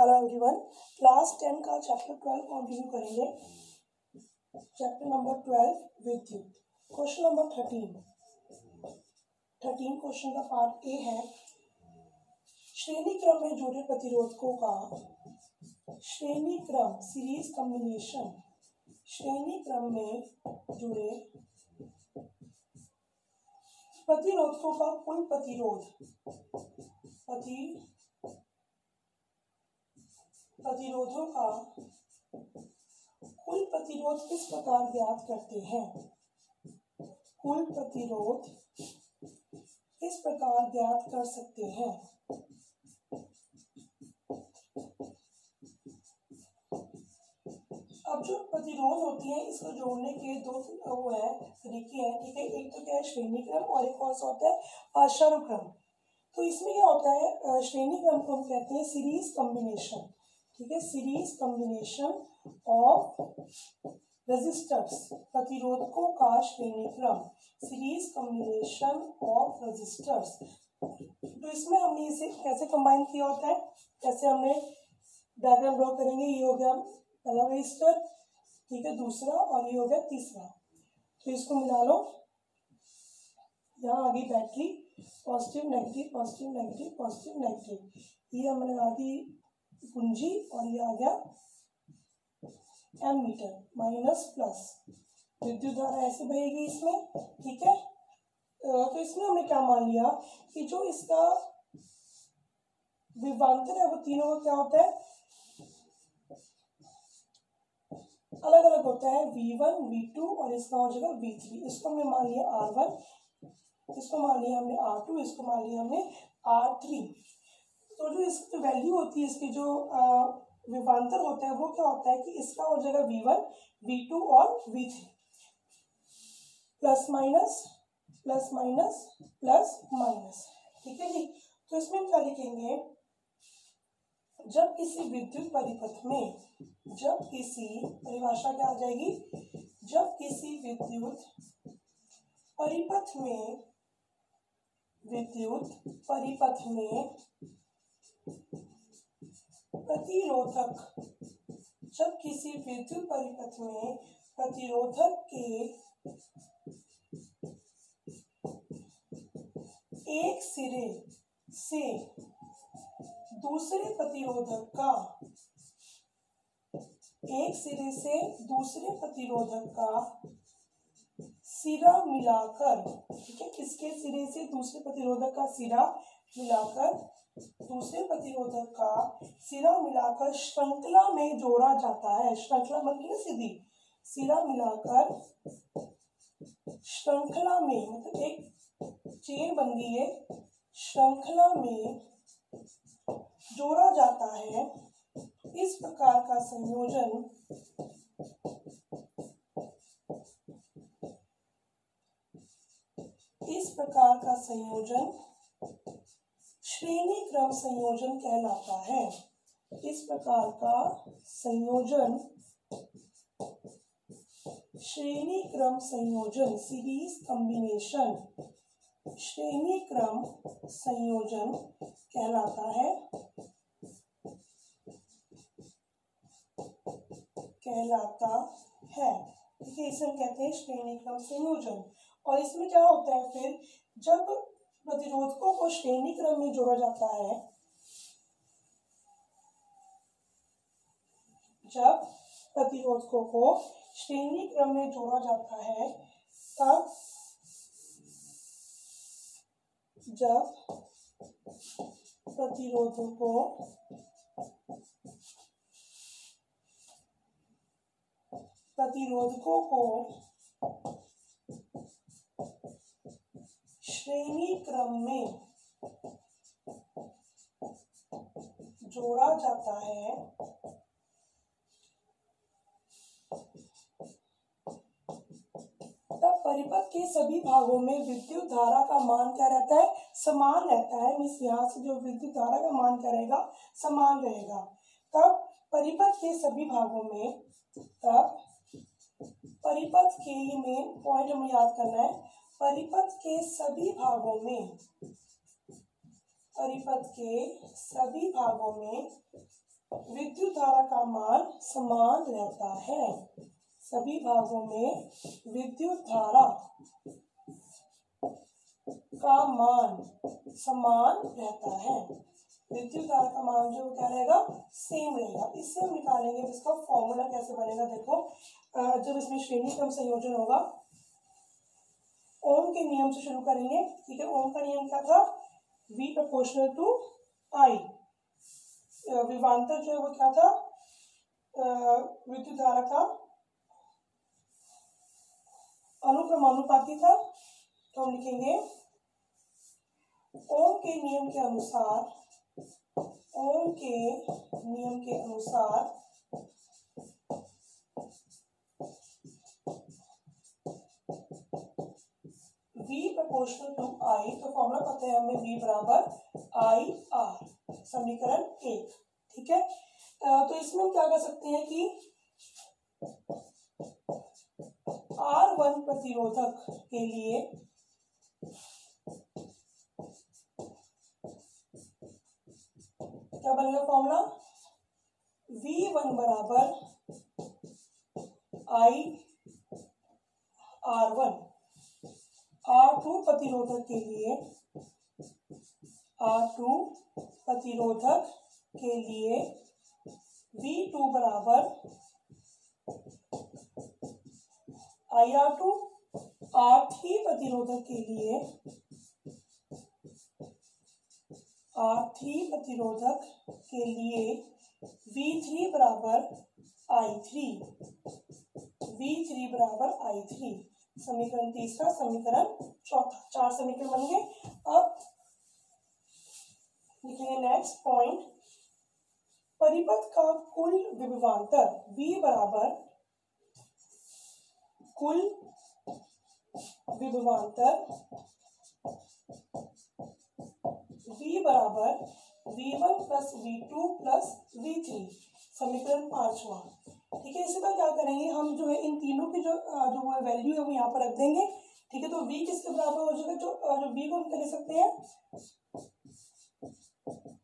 Hello everyone, class 10 का chapter 12 continue करेंगे। Chapter number 12 विद्युत। क्वेश्चन नंबर 13 क्वेश्चन का पार्ट ए है। श्रेणी क्रम में जुड़े प्रतिरोधकों का श्रेणी क्रम सीरीज कॉम्बिनेशन, श्रेणी क्रम में जुड़े प्रतिरोधकों का कुल प्रतिरोधों का कुल प्रतिरोध किस प्रकार ज्ञात करते हैं। कुल प्रतिरोध इस प्रकार ज्ञात कर सकते हैं। अब जो प्रतिरोध होती है इसको जोड़ने के दो तरीके हैं, ठीक है। एक तो क्या है श्रेणी क्रम और एक और होता है आश्रय क्रम। तो इसमें क्या होता है, श्रेणी क्रम को हम कहते हैं सीरीज कॉम्बिनेशन, ठीक है। सीरीज कॉम्बिनेशन ऑफ रेजिस्टर्स, प्रतिरोधकों का श्रेणी क्रम, सीरीज कॉम्बिनेशन ऑफ रेजिस्टर्स। तो इसमें हमने इसे कैसे कंबाइन किया होता है, कैसे हमने डायग्राम ड्रॉ करेंगे। ये हो गया पहला रेजिस्टर, ठीक है, दूसरा, और ये हो गया तीसरा। तो इसको मिला लो। यहाँ आ गई battery, positive negative positive negative positive negative. ये हमने लगा दी कुंजी, और ये आ गया एमीटर माइनस प्लस। विद्युत धारा ऐसे बहेगी इसमें, ठीक है। तो इसमें हमने क्या मान लिया कि जो इसका विभवांतर है वो तीनों का क्या होता है, अलग अलग होता है। V1 V2 और इसका हो जाएगा V3। इसको हमने मान लिया R1, इसको मान लिया हमने R2, इसको मान लिया हमने R3। तो जो इसकी वैल्यू होती है, इसके जो विभवांतर होता है वो क्या होता है कि इसका हो जाएगा V1 V2 और V3, plus minus plus minus plus minus, ठीक है जी। तो इसमें हम क्या लिखेंगे, जब किसी विद्युत परिपथ में, जब किसी, परिभाषा क्या आ जाएगी, जब किसी विद्युत परिपथ में प्रतिरोधक, जब किसी विद्युत परिपथ में प्रतिरोधक के एक सिरे से दूसरे प्रतिरोधक का, एक सिरे से दूसरे प्रतिरोधक का सिरा मिलाकर, ठीक है, किसके सिरे से दूसरे प्रतिरोधक का सिरा मिलाकर, दूसरे प्रतिरोधक का सिरा मिलाकर श्रृंखला में जोड़ा जाता है। श्रृंखला बनती है सीधी, सिरा मिलाकर श्रृंखला में, मतलब एक चेन बन गई है, श्रृंखला में जोड़ा जाता है। इस प्रकार का संयोजन श्रेणी क्रम संयोजन कहलाता है। इस प्रकार का संयोजन श्रेणी क्रम संयोजन, सीरीज कॉम्बिनेशन, श्रेणी क्रम संयोजन कहलाता है, ठीक है। इसे हम कहते हैं श्रेणी क्रम संयोजन। और इसमें क्या होता है फिर, जब प्रतिरोधकों को श्रेणी क्रम में जोड़ा जाता है, जब प्रतिरोधकों को श्रेणी क्रम में जोड़ा जाता है, तब जब प्रतिरोधकों को श्रेणी क्रम में जोड़ा जाता है, तब परिपथ के सभी भागों में विद्युत धारा का मान क्या रहता है, समान रहता है। मीन्स यहाँ से जो विद्युत धारा का मान क्या रहेगा, समान रहेगा। तब परिपथ के सभी भागों में, तब परिपथ के, ये मेन पॉइंट हमें याद करना है, परिपथ के सभी भागों में विद्युत धारा का मान समान रहता है। सभी भागों में विद्युत धारा का मान समान रहता है। विद्युत धारा का मान जो क्या रहेगा, सेम रहेगा। इससे हम निकालेंगे इसका फॉर्मूला कैसे बनेगा। देखो जब इसमें श्रेणी क्रम संयोजन होगा, ओम के नियम से शुरू करेंगे। ठीक है, ओम का नियम क्या था, V प्रोपोर्शनल टू I। विभवांतर जो है वो क्या था, विद्युत धारा का अनुक्रमानुपाती था। तो हम लिखेंगे ओम के नियम के अनुसार, ओम के नियम के अनुसार V प्रोपोर्शनल टू I। तो फॉर्मूला पता है हमें, V बराबर IR, समीकरण 1। ठीक है, तो इसमें हम क्या कर सकते हैं कि R1 प्रतिरोधक के लिए क्या बनेगा फॉर्मूला, V1 बराबर I R1। R2 प्रतिरोधक के लिए, R2 प्रतिरोधक के लिए V2 बराबर IR2। R3 प्रतिरोधक के लिए, R3 प्रतिरोधक के लिए V3 बराबर I3, V3 बराबर I3। समीकरण तीसरा, समीकरण चौथा, 4 समीकरण बन गए। अब लिखेंगे नेक्स्ट पॉइंट, परिपथ का कुल विभवांतर V बराबर कुल विभवांतर V बराबर V1 plus V2 plus V3, समीकरण 5वां। ठीक है, इसी बार क्या करेंगे हम, जो है इन तीनों की जो वैल्यू है वो यहाँ पर रख देंगे। ठीक है, तो V किसके बराबर हो जाएगा, जो V को हम क्या लिख सकते हैं,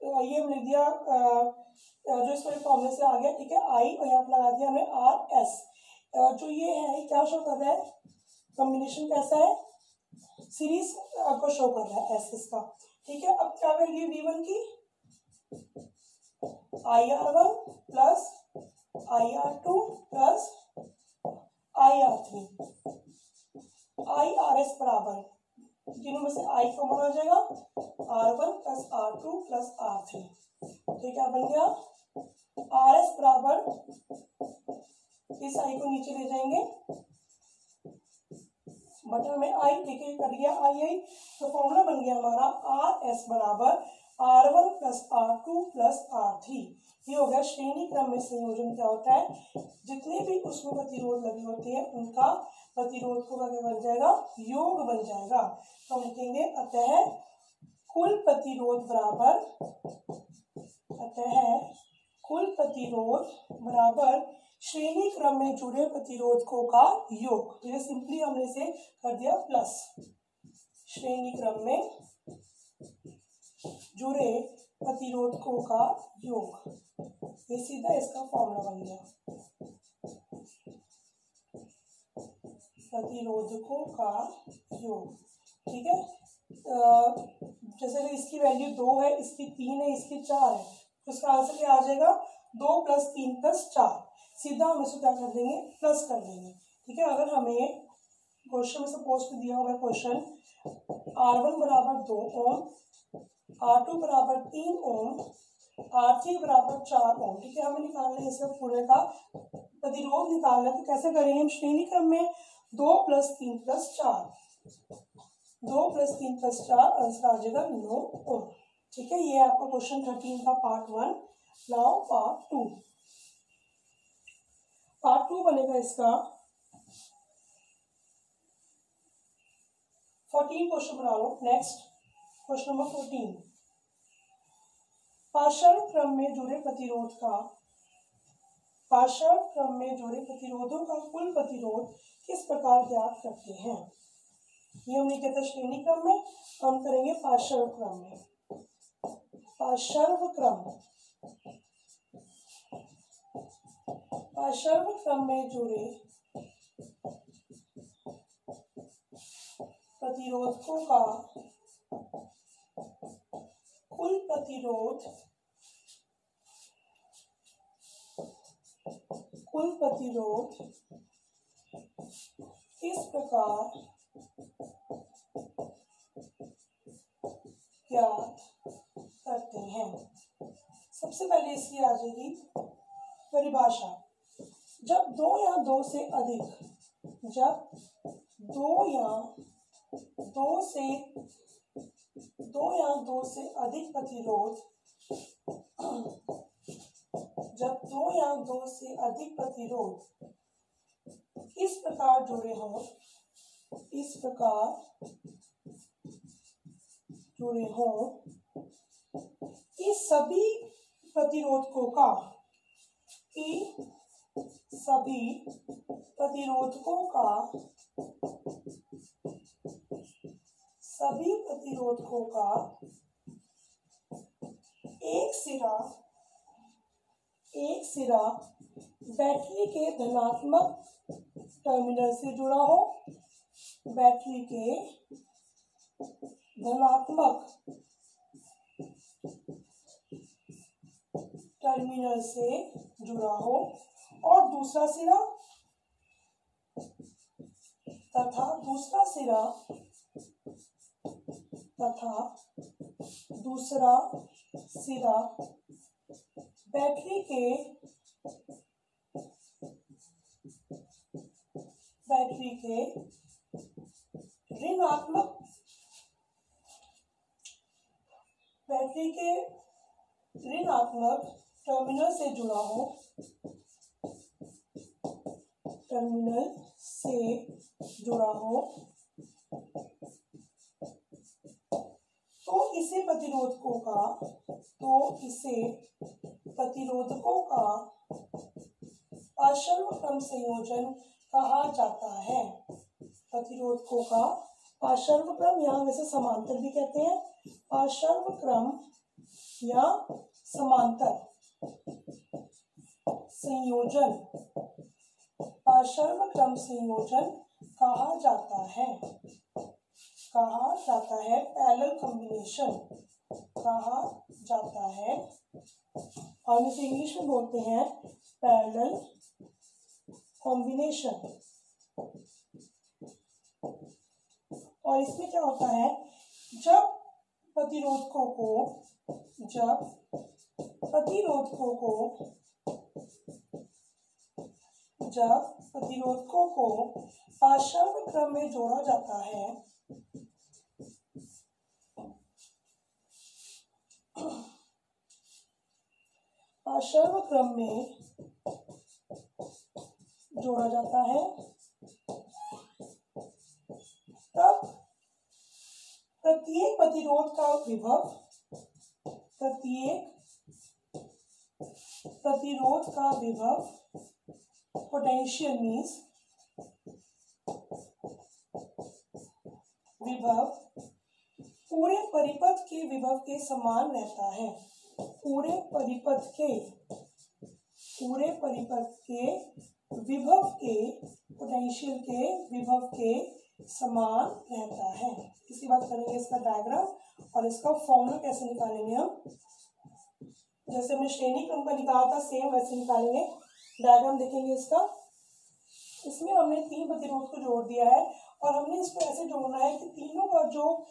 तो ये हम लिख दिया जो इस पर फॉर्मूले से आ गया। ठीक है, I और यहाँ पर लगा दिया हमने RS। जो ये है क्या शो कर रहा है, कॉम्बिनेशन कैसा है, सीरीज को शो कर रहा है S इसका। ठीक है, अब क्या वैल्यू V1 की, IR1 plus IR2 plus IR3, IRS बराबर, तीनों में से I कॉमन आ जाएगा, R1 plus R2 plus R3। तो क्या बन गया, RS बराबर, इस I को नीचे ले जाएंगे, बटा में I, देखिए कट गया I। तो फॉर्मूला बन गया हमारा RS बराबर R1 plus R2 plus R3। ये हो गया श्रेणी क्रम में संयोजन। क्या होता है, जितने भी उसमें प्रतिरोध लगी होती है उनका प्रतिरोध को क्या बन जाएगा, योग बन जाएगा। तो हम लिखेंगे अतः कुल प्रतिरोध बराबर, अतः कुल प्रतिरोध बराबर श्रेणी क्रम में जुड़े प्रतिरोधकों का योग। तो ये सिंपली हमने इसे कर दिया प्लस, श्रेणी क्रम में जुड़े प्रतिरोधकों का योग, ये सीधा इसका फॉर्मूला बन गया, प्रतिरोधकों का योग। ठीक है, जैसे इसकी वैल्यू 2 है, इसकी 3 है, इसकी 4 है, तो इसका आंसर क्या आ जाएगा, 2 प्लस 3 प्लस 4। सीधा हम इसको क्या कर देंगे, प्लस कर देंगे। ठीक है, अगर हमें क्वेश्चन में सपोज दिया हुआ क्वेश्चन R1 बराबर 2 ओम, R2 बराबर 3 ओम, R3 बराबर 4 ओम। ठीक है, हमें निकालना है इसका पूरे का प्रतिरोध निकालना है। तो कैसे करेंगे हम, श्रेणी क्रम में 2 प्लस 3 प्लस 4, 2 प्लस 3 प्लस 4, आंसर आ जाएगा 9 ओम। ठीक है, ये आपका क्वेश्चन 13 का पार्ट 1। नाउ पार्ट 2, पार्ट 2 बनेगा इसका 14 क्वेश्चन बना लो। नेक्स्ट क्वेश्चन नंबर 14, पार्श्व क्रम में जुड़े प्रतिरोध का, पार्श्व क्रम में जुड़े प्रतिरोधों का कुल प्रतिरोध किस प्रकार ज्ञात करते हैं। ये हमने किया था श्रेणी क्रम में, हम करेंगे पार्श्व क्रम में। पार्श्व क्रम, पार्श्व क्रम में जुड़े प्रतिरोधकों का कुल प्रतिरोध इस प्रकार ज्ञात करते हैं। सबसे पहले इसकी आ जाएगी परिभाषा। जब दो या दो से अधिक प्रतिरोध इस प्रकार जुड़े हों, इस सभी प्रतिरोधकों का एक सिरा बैटरी के धनात्मक टर्मिनल से जुड़ा हो, और दूसरा सिरा बैटरी के ऋणात्मक टर्मिनल से जुड़ा हो, तो इसे प्रतिरोधकों का पार्श्व क्रम संयोजन कहा जाता है। प्रतिरोधकों का पार्श्व क्रम, यहाँ वैसे समांतर भी कहते हैं, पार्श्व क्रम या समांतर संयोजन, पार्श्व क्रम संयोजन कहा जाता है, पैरेलल कॉम्बिनेशन कहा जाता है, और इसे इंग्लिश में बोलते हैं पैरेलल कॉम्बिनेशन। और इसमें क्या होता है, जब प्रतिरोधकों को पार्श्व क्रम में जोड़ा जाता है, तब प्रत्येक प्रतिरोध का विभव पोटेंशियल मीन्स विभव पूरे परिपथ के विभव के समान रहता है, पूरे परिपथ के विभव के पोटेंशियल के विभव के समान रहता है। इसकी बात करेंगे, इसका डायग्राम और इसका फॉर्मूला कैसे निकालेंगे हम। जैसे हमने श्रेणी क्रम का निकाला था, सेम वैसे निकालेंगे। डायग्राम देखेंगे इसका। इसमें हमने 3 प्रतिरोध को जोड़ दिया है और हमने इसको ऐसे जोड़ना है कि तीनों का जो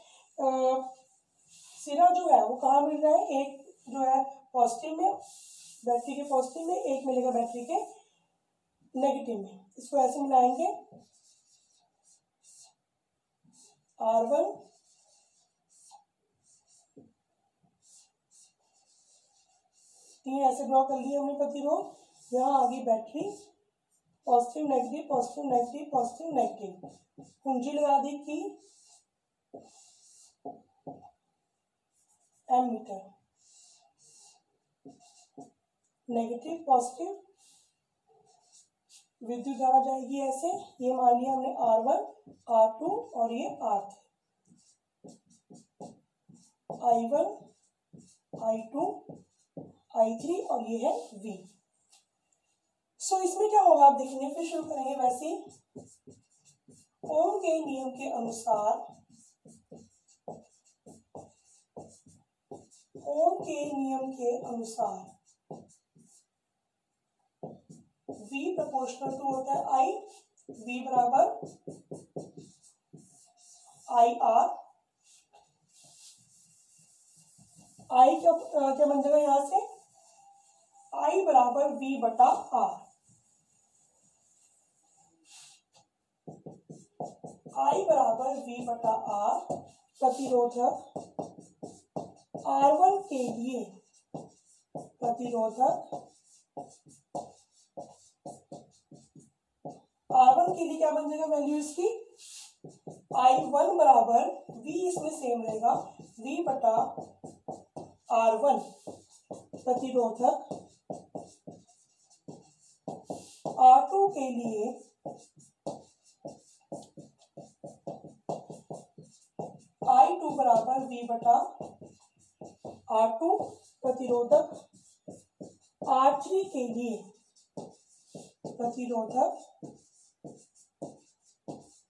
सिरा जो है वो कहाँ मिल रहा है, एक जो है पॉजिटिव में, बैटरी के पॉजिटिव में, एक मिलेगा बैटरी के नेगेटिव में। इसको ऐसे मिलाएंगे, R1 3 ऐसे ड्रॉ कर लिए हमने प्रतिरोध। यहाँ आ गई battery, positive negative positive negative positive negative, कुंजी लगा दी की एमीटर, नेगेटिव पॉजिटिव विद्युत धारा जाएगी ऐसे। ये मान लिया हमने R1 R2 और ये R3, I1 I2 I3 और ये है V। सो इसमें क्या होगा आप देखेंगे, फिर शुरू करेंगे वैसे ही। ओम के नियम के अनुसार, ओम के नियम के अनुसार V प्रोपोर्शनल टू होता है I, V बराबर IR, I क्या बन जाएगा यहां से, I बराबर V बटा R, I बराबर V बटा R। प्रतिरोधक R1 के लिए, प्रतिरोधक R1 के लिए क्या बन जाएगा वैल्यू इसकी, I1 बराबर V इसमें सेम रहेगा, V बटा R1। प्रतिरोधक R2 के लिए I2 बराबर V बटा R2। प्रतिरोधक R3 के लिए, प्रतिरोधक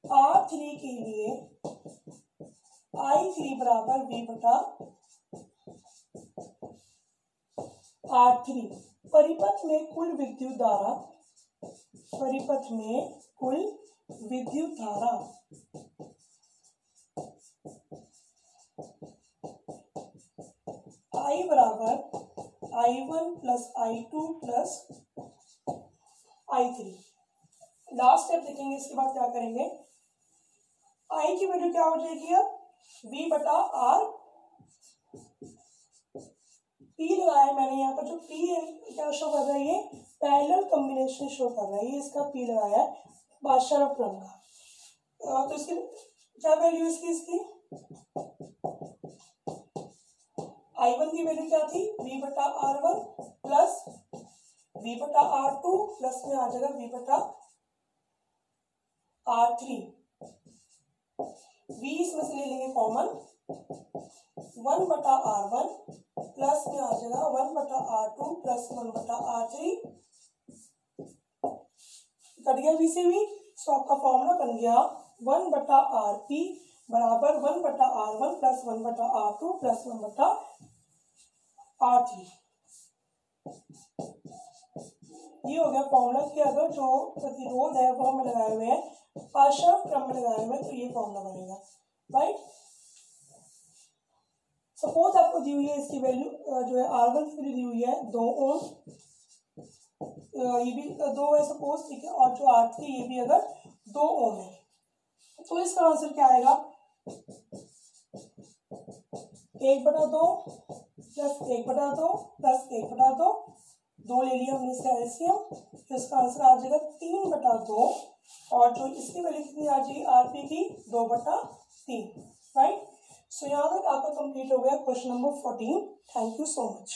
R3 के लिए I3 बराबर V बटा R3। परिपथ में कुल विद्युत धारा, परिपथ में कुल विद्युत धारा I बराबर I1 plus I2 plus I3। Last step देखेंगे, इसके बाद क्या करेंगे, I की वैल्यू क्या हो जाएगी अब, V बटा R। P लगाया मैंने यहाँ पर, जो P है क्या शो कर रहा है, ये पैरेलल कॉम्बिनेशन शो कर रहा है, ये इसका P लगाया है बादशाह क्रम का। तो इसकी क्या वैल्यू इसकी I1 की वैल्यू क्या थी, V बटा R1 प्लस V बटा R2 प्लस में आ जाएगा V बटा R3। V इसमें से ले लेंगे कॉमन, 1 बटा R1 प्लस में आ जाएगा 1 बटा R2 प्लस 1 बटा R3। कट गया V से V, सो आपका फॉर्मूला बन गया 1 बटा RP बराबर 1 बटा R1 प्लस 1 बटा R2 प्लस 1 बटा R3। ये हो गया फॉर्मूला कि अगर जो प्रतिरोध है वो हमें लगाए हुए हैं पार्श्व क्रम में लगाए हुए हैं, तो ये फॉर्मूला बनेगा, राइट। सपोज आपको दी हुई है इसकी वैल्यू जो है R1 की वैल्यू दी हुई है 2 ओम, ये भी 2 है सपोज, ठीक है, और जो R3 ये भी अगर 2 ओम है, तो इसका आंसर क्या आएगा, 1/2 प्लस 1/2 प्लस 1/2, 2 ले लिया हमने इसका एलसीएम, तो इसका आंसर आ जाएगा 3/2, और जो इसकी वैल्यू कितनी आ जाएगी आरपी की 2/3, राइट। सो यहाँ तक आपका कंप्लीट हो गया question number 14। Thank you so much.